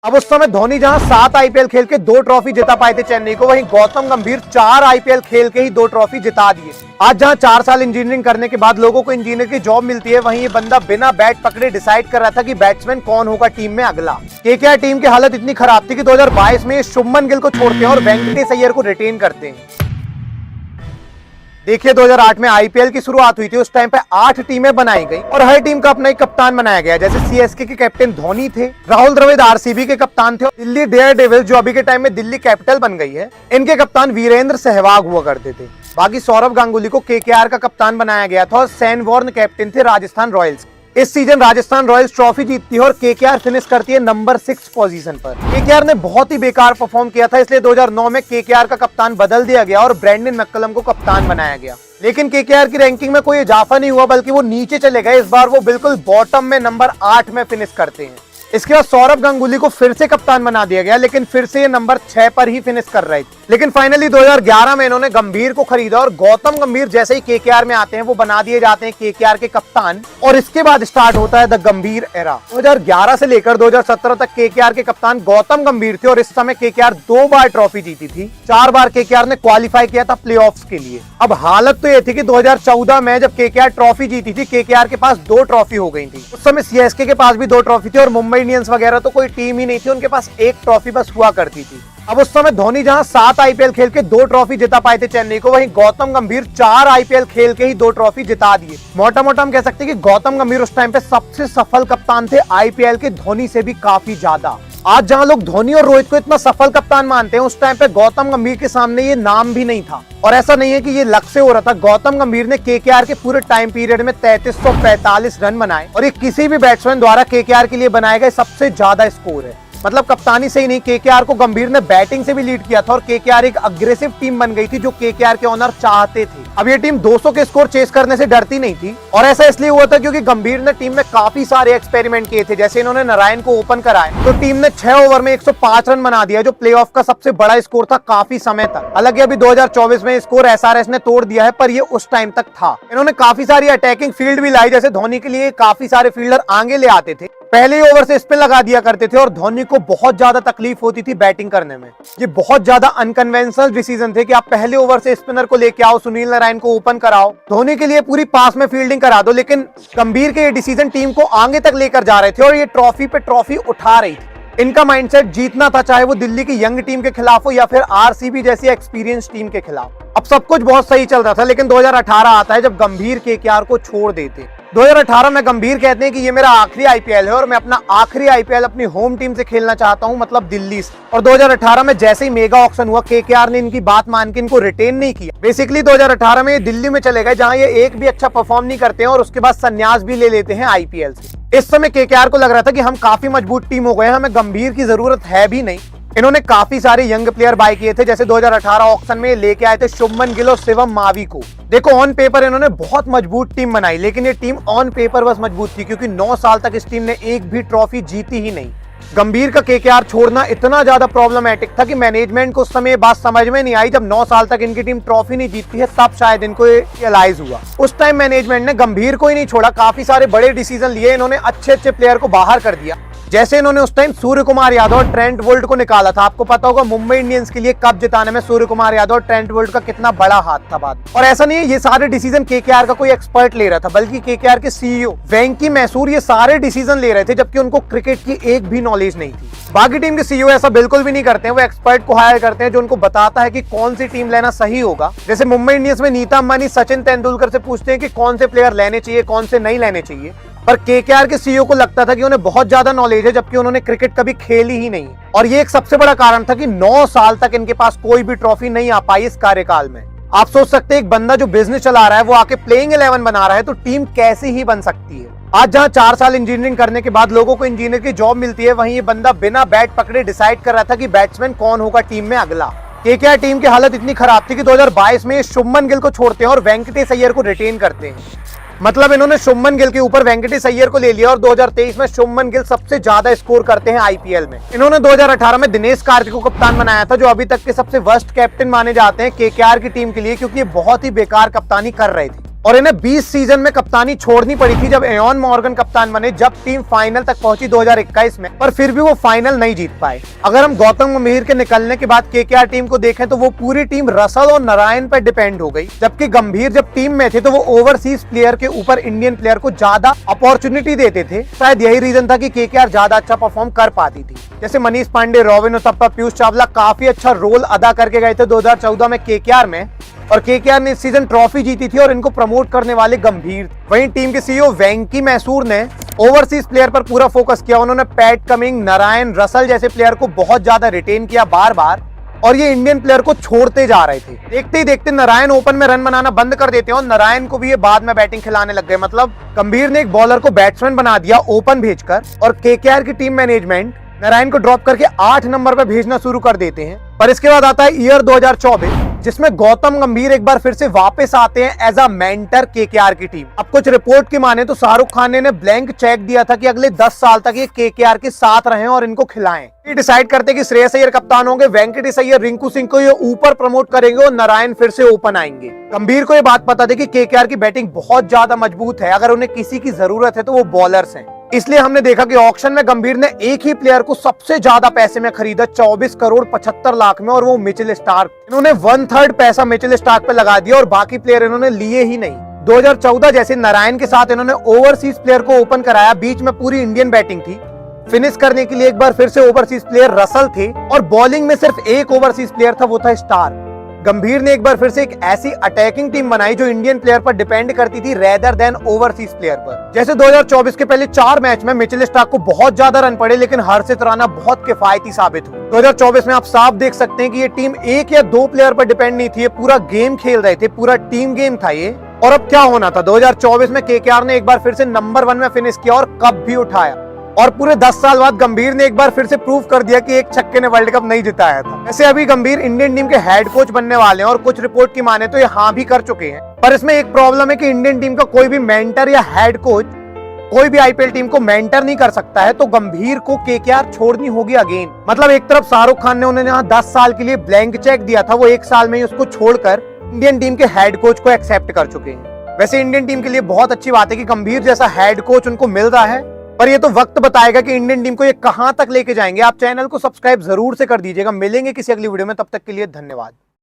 अब उस समय धोनी जहां 7 आईपीएल खेल के 2 ट्रॉफी जिता पाए थे चेन्नई को, वहीं गौतम गंभीर 4 आईपीएल खेल के ही 2 ट्रॉफी जिता दिए। आज जहां 4 साल इंजीनियरिंग करने के बाद लोगों को इंजीनियर की जॉब मिलती है, वहीं ये बंदा बिना बैट पकड़े डिसाइड कर रहा था कि बैट्समैन कौन होगा टीम में अगला। केकेआर टीम की हालत इतनी खराब थी कि 2022 में शुभमन गिल को छोड़ते हैं और वेंकटेश अय्यर को रिटेन करते हैं। देखिए 2008 में आईपीएल की शुरुआत हुई थी, उस टाइम पे 8 टीमें बनाई गई और हर टीम का अपना एक कप्तान बनाया गया। जैसे सीएसके के कैप्टन धोनी थे, राहुल द्रविड़ आरसीबी के कप्तान थे, दिल्ली डेयरडेविल्स जो अभी के टाइम में दिल्ली कैपिटल बन गई है, इनके कप्तान वीरेंद्र सहवाग हुआ करते थे। बाकी सौरव गांगुली को केकेआर का कप्तान बनाया गया था और सैन वॉर्न कैप्टन थे राजस्थान रॉयल्स। इस सीजन राजस्थान रॉयल्स ट्रॉफी जीतती है और केकेआर फिनिश करती है नंबर 6 पोजीशन पर। केकेआर ने बहुत ही बेकार परफॉर्म किया था, इसलिए 2009 में केकेआर का कप्तान बदल दिया गया और ब्रैंडन मैककलम को कप्तान बनाया गया। लेकिन केकेआर की रैंकिंग में कोई इजाफा नहीं हुआ, बल्कि वो नीचे चले गए। इस बार वो बिल्कुल बॉटम में नंबर 8 में फिनिश करते हैं। इसके बाद सौरव गांगुली को फिर से कप्तान बना दिया गया, लेकिन फिर से ये नंबर 6 पर ही फिनिश कर रहे थे। लेकिन फाइनली 2011 में इन्होंने गंभीर को खरीदा और गौतम गंभीर जैसे ही केकेआर में आते हैं वो बना दिए जाते हैं केकेआर के कप्तान, और इसके बाद स्टार्ट होता है द गंभीर एरा। 2011 से लेकर 2017 तक केकेआर के कप्तान गौतम गंभीर थे और इस समय केकेआर 2 बार ट्रॉफी जीती थी, 4 बार केकेआर ने क्वालिफाई किया था प्लेऑफ्स के लिए। अब हालत तो ये थी कि 2014 में जब केकेआर ट्रॉफी जीती थी, केकेआर के पास 2 ट्रॉफी हो गई थी। उस समय सीएसके के पास भी 2 ट्रॉफी थी और मुंबई इंडियंस वगैरह तो कोई टीम ही नहीं थी, उनके पास 1 ट्रॉफी बस हुआ करती थी। अब उस समय धोनी जहां 7 आईपीएल खेल के 2 ट्रॉफी जिता पाए थे चेन्नई को, वहीं गौतम गंभीर 4 आईपीएल खेल के ही 2 ट्रॉफी जिता दिए। मोटा मोटा हम कह सकते हैं कि गौतम गंभीर उस टाइम पे सबसे सफल कप्तान थे, आईपीएल के धोनी से भी काफी ज्यादा। आज जहां लोग धोनी और रोहित को इतना सफल कप्तान मानते हैं, उस टाइम पे गौतम गंभीर के सामने ये नाम भी नहीं था। और ऐसा नहीं है कि ये लक से हो रहा था, गौतम गंभीर ने केकेआर के पूरे टाइम पीरियड में 3345 रन बनाए और ये किसी भी बैट्समैन द्वारा केकेआर के लिए बनाए गए सबसे ज्यादा स्कोर है। मतलब कप्तानी से ही नहीं, केकेआर को गंभीर ने बैटिंग से भी लीड किया था और केकेआर एक अग्रेसिव टीम बन गई थी जो केकेआर के ओनर चाहते थे। अब ये टीम 200 के स्कोर चेस करने से डरती नहीं थी, और ऐसा इसलिए हुआ था क्योंकि गंभीर ने टीम में काफी सारे एक्सपेरिमेंट किए थे। जैसे इन्होंने नारायण को ओपन कराया तो टीम ने 6 ओवर में 105 रन बना दिया, जो प्लेऑफ का सबसे बड़ा स्कोर था काफी समय तक। हालांकि अभी 2024 में स्कोर एसआरएच ने तोड़ दिया है, पर ये उस टाइम तक था। इन्होंने काफी सारी अटैकिंग फील्ड भी लाई, जैसे धोनी के लिए काफी सारे फील्डर आगे ले आते थे, पहले ओवर से स्पिन लगा दिया करते थे और धोनी को बहुत ज्यादा तकलीफ होती थी बैटिंग करने में। ये बहुत ज्यादा अनकन्वेंशनल डिसीजन थे कि आप पहले ओवर से स्पिनर को लेके आओ, सुनील नारायण को ओपन कराओ, धोनी के लिए पूरी पास में फील्डिंग करा दो। लेकिन गंभीर के ये डिसीजन टीम को आगे तक लेकर जा रहे थे और ये ट्रॉफी पे ट्रॉफी उठा रही थी। इनका माइंडसेट जीतना था, चाहे वो दिल्ली की यंग टीम के खिलाफ हो या फिर आरसीबी जैसी एक्सपीरियंस टीम के खिलाफ। अब सब कुछ बहुत सही चल रहा था, लेकिन 2018 आता है जब गंभीर केकेआर को छोड़ देते। 2018 में गंभीर कहते हैं कि ये मेरा आखिरी आईपीएल है और मैं अपना आखिरी आईपीएल अपनी होम टीम से खेलना चाहता हूं, मतलब दिल्ली से। और 2018 में जैसे ही मेगा ऑक्शन हुआ, केकेआर ने इनकी बात मान के इनको रिटेन नहीं किया। बेसिकली 2018 में ये दिल्ली में चले गए, जहां ये एक भी अच्छा परफॉर्म नहीं करते हैं और उसके बाद संन्यास भी ले लेते हैं आईपीएल से। इस समय केकेआर को लग रहा था कि हम काफी मजबूत टीम हो गए, हमें गंभीर की जरूरत है भी नहीं। इन्होंने काफी सारे यंग प्लेयर बाय किए थे, जैसे 2018 ऑक्शन में लेके आए थे शुभमन गिल और शिवम मावी को। देखो ऑन पेपर इन्होंने बहुत मजबूत टीम बनाई, लेकिन ये टीम ऑन पेपर बस मजबूत थी, क्योंकि 9 साल तक इस टीम ने एक भी ट्रॉफी जीती ही नहीं। गंभीर का केकेआर छोड़ना इतना ज्यादा प्रॉब्लमेटिक था कि मैनेजमेंट को उस समय बात समझ में नहीं आई। जब 9 साल तक इनकी टीम ट्रॉफी नहीं जीतती है, तब शायद इनको रियलाइज हुआ। उस टाइम मैनेजमेंट ने गंभीर को ही नहीं छोड़ा, काफी सारे बड़े डिसीजन लिए। इन्होंने अच्छे अच्छे प्लेयर को बाहर कर दिया, जैसे इन्होंने उस टाइम सूर्य कुमार यादव और ट्रेंट वोल्ट को निकाला था। आपको पता होगा मुंबई इंडियंस के लिए कप जिताने में सूर्य कुमार यादव और ट्रेंट वोल्ट का कितना बड़ा हाथ था बाद। और ऐसा नहीं है ये सारे डिसीजन केकेआर का कोई एक्सपर्ट ले रहा था, बल्कि केकेआर के सीईओ वेंकी मैसूर ये सारे डिसीजन ले रहे थे, जबकि उनको क्रिकेट की एक भी नॉलेज नहीं थी। बाकी टीम के सीईओ ऐसा बिल्कुल भी नहीं करते हैं, वो एक्सपर्ट को हायर करते हैं जो उनको बताता है कि कौन सी टीम लेना सही होगा। जैसे मुंबई इंडियंस में नीता अंबानी सचिन तेंदुलकर से पूछते हैं कि कौन से प्लेयर लेने चाहिए, कौन से नहीं लेने चाहिए। पर केकेआर के सीईओ को लगता था कि उन्हें बहुत ज्यादा नॉलेज है, जबकि उन्होंने क्रिकेट कभी खेली ही नहीं। और ये एक सबसे बड़ा कारण था कि 9 साल तक इनके पास कोई भी ट्रॉफी नहीं आ पाई इस कार्यकाल में। आप सोच सकते हैं एक बंदा जो बिजनेस चला रहा है वो आके प्लेइंग 11 बना रहा है, तो टीम कैसी ही बन सकती है। आज जहां 4 साल इंजीनियरिंग करने के बाद लोगों को इंजीनियर की जॉब मिलती है, वहीं ये बंदा बिना बैट पकड़े डिसाइड कर रहा था कि बैट्समैन कौन होगा टीम में अगला। केकेआर टीम की हालत इतनी खराब थी कि 2022 में शुभमन गिल को छोड़ते हैं और वेंकटेश अय्यर को रिटेन करते हैं। मतलब इन्होंने शुभमन गिल के ऊपर वेंकटेश अय्यर को ले लिया और 2023 में शुभमन गिल सबसे ज्यादा स्कोर करते हैं आईपीएल में। इन्होंने 2018 में दिनेश कार्तिक को कप्तान बनाया था, जो अभी तक के सबसे वर्स्ट कैप्टन माने जाते हैं केकेआर की टीम के लिए, क्योंकि ये बहुत ही बेकार कप्तानी कर रहे थे। और इन्हें 20 सीजन में कप्तानी छोड़नी पड़ी थी जब एयन मॉर्गन कप्तान बने, जब टीम फाइनल तक पहुंची 2021 में, पर फिर भी वो फाइनल नहीं जीत पाए। अगर हम गौतम गंभीर के निकलने के बाद केकेआर टीम को देखें तो वो पूरी टीम रसल और नारायण पर डिपेंड हो गई, जबकि गंभीर जब टीम में थे तो वो ओवरसीज प्लेयर के ऊपर इंडियन प्लेयर को ज्यादा अपॉर्चुनिटी देते थे। शायद यही रीजन था कि केकेआर ज्यादा अच्छा परफॉर्म कर पाती थी। जैसे मनीष पांडे, रॉबिन उथप्पा, पीयूष चावला काफी अच्छा रोल अदा करके गए थे 2014 में केकेआर में, और केकेआर ने इस सीजन ट्रॉफी जीती थी और इनको प्रमोट करने वाले गंभीर। वहीं टीम के सीईओ वेंकी मैसूर ने ओवरसीज प्लेयर पर पूरा फोकस किया। उन्होंने पैट कमिंग, नारायण, रसल जैसे प्लेयर को बहुत ज्यादा रिटेन किया बार बार, और ये इंडियन प्लेयर को छोड़ते जा रहे थे। देखते ही देखते नारायण ओपन में रन बनाना बंद कर देते हैं और नारायण को भी ये बाद में बैटिंग खिलाने लग गए। मतलब गंभीर ने एक बॉलर को बैट्समैन बना दिया ओपन भेजकर, और केकेआर की टीम मैनेजमेंट नारायण को ड्रॉप करके 8 नंबर पर भेजना शुरू कर देते हैं। पर इसके बाद आता है ईयर 2024, जिसमें गौतम गंभीर एक बार फिर से वापस आते हैं एज अ मेंटर केकेआर की टीम। अब कुछ रिपोर्ट की माने तो शाहरुख खान ने ब्लैंक चेक दिया था कि अगले 10 साल तक ये केकेआर के साथ रहें और इनको खिलाएं। ये डिसाइड करते कि श्रेयस अय्यर कप्तान होंगे, वेंकटेश अय्यर रिंकू सिंह को ये ऊपर प्रमोट करेंगे और नारायण फिर से ओपन आएंगे। गंभीर को ये बात पता थी कि केकेआर की बैटिंग बहुत ज्यादा मजबूत है, अगर उन्हें किसी की जरूरत है तो वो बॉलर्स हैं। इसलिए हमने देखा कि ऑक्शन में गंभीर ने एक ही प्लेयर को सबसे ज्यादा पैसे में खरीदा, 24 करोड़ 75 लाख में, और वो मिचेल स्टार्क। इन्होंने 1/3 पैसा मिचेल स्टार्क पे लगा दिया और बाकी प्लेयर इन्होंने लिए ही नहीं। 2014 जैसे नारायण के साथ इन्होंने ओवरसीज प्लेयर को ओपन कराया, बीच में पूरी इंडियन बैटिंग थी। फिनिश करने के लिए एक बार फिर से ओवरसीज प्लेयर रसल थे, और बॉलिंग में सिर्फ एक ओवरसीज प्लेयर था, वो था स्टार। गंभीर ने एक बार फिर से एक ऐसी अटैकिंग टीम बनाई जो इंडियन प्लेयर पर डिपेंड करती थी रेदर देन ओवरसीज प्लेयर पर। जैसे 2024 के पहले 4 मैच में मिचेल स्टार्क को बहुत ज्यादा रन पड़े, लेकिन हर्षित राणा बहुत किफायती साबित हुए। 2024 में आप साफ देख सकते हैं कि ये टीम 1 या 2 प्लेयर पर डिपेंड नहीं थी, ये पूरा गेम खेल रहे थे, पूरा टीम गेम था ये। और अब क्या होना था, 2024 में केकेआर ने एक बार फिर से नंबर 1 में फिनिश किया और कप भी उठाया, और पूरे 10 साल बाद गंभीर ने एक बार फिर से प्रूव कर दिया कि एक छक्के ने वर्ल्ड कप नहीं जिताया था। ऐसे अभी गंभीर इंडियन टीम के हेड कोच बनने वाले हैं, और कुछ रिपोर्ट की माने तो ये हाँ भी कर चुके हैं। पर इसमें एक प्रॉब्लम है कि इंडियन टीम का कोई भी मेंटर या हेड कोच कोई भी आईपीएल टीम को मेंटर नहीं कर सकता है, तो गंभीर को केकेआर छोड़नी होगी अगेन। मतलब एक तरफ शाहरुख खान ने उन्हें यहाँ 10 साल के लिए ब्लैंक चेक दिया था, वो 1 साल में ही उसको छोड़कर इंडियन टीम के हेड कोच को एक्सेप्ट कर चुके हैं। वैसे इंडियन टीम के लिए बहुत अच्छी बात है कि गंभीर जैसा हेड कोच उनको मिल रहा है, पर ये तो वक्त बताएगा कि इंडियन टीम को ये कहां तक लेके जाएंगे। आप चैनल को सब्सक्राइब जरूर से कर दीजिएगा। मिलेंगे किसी अगली वीडियो में, तब तक के लिए धन्यवाद।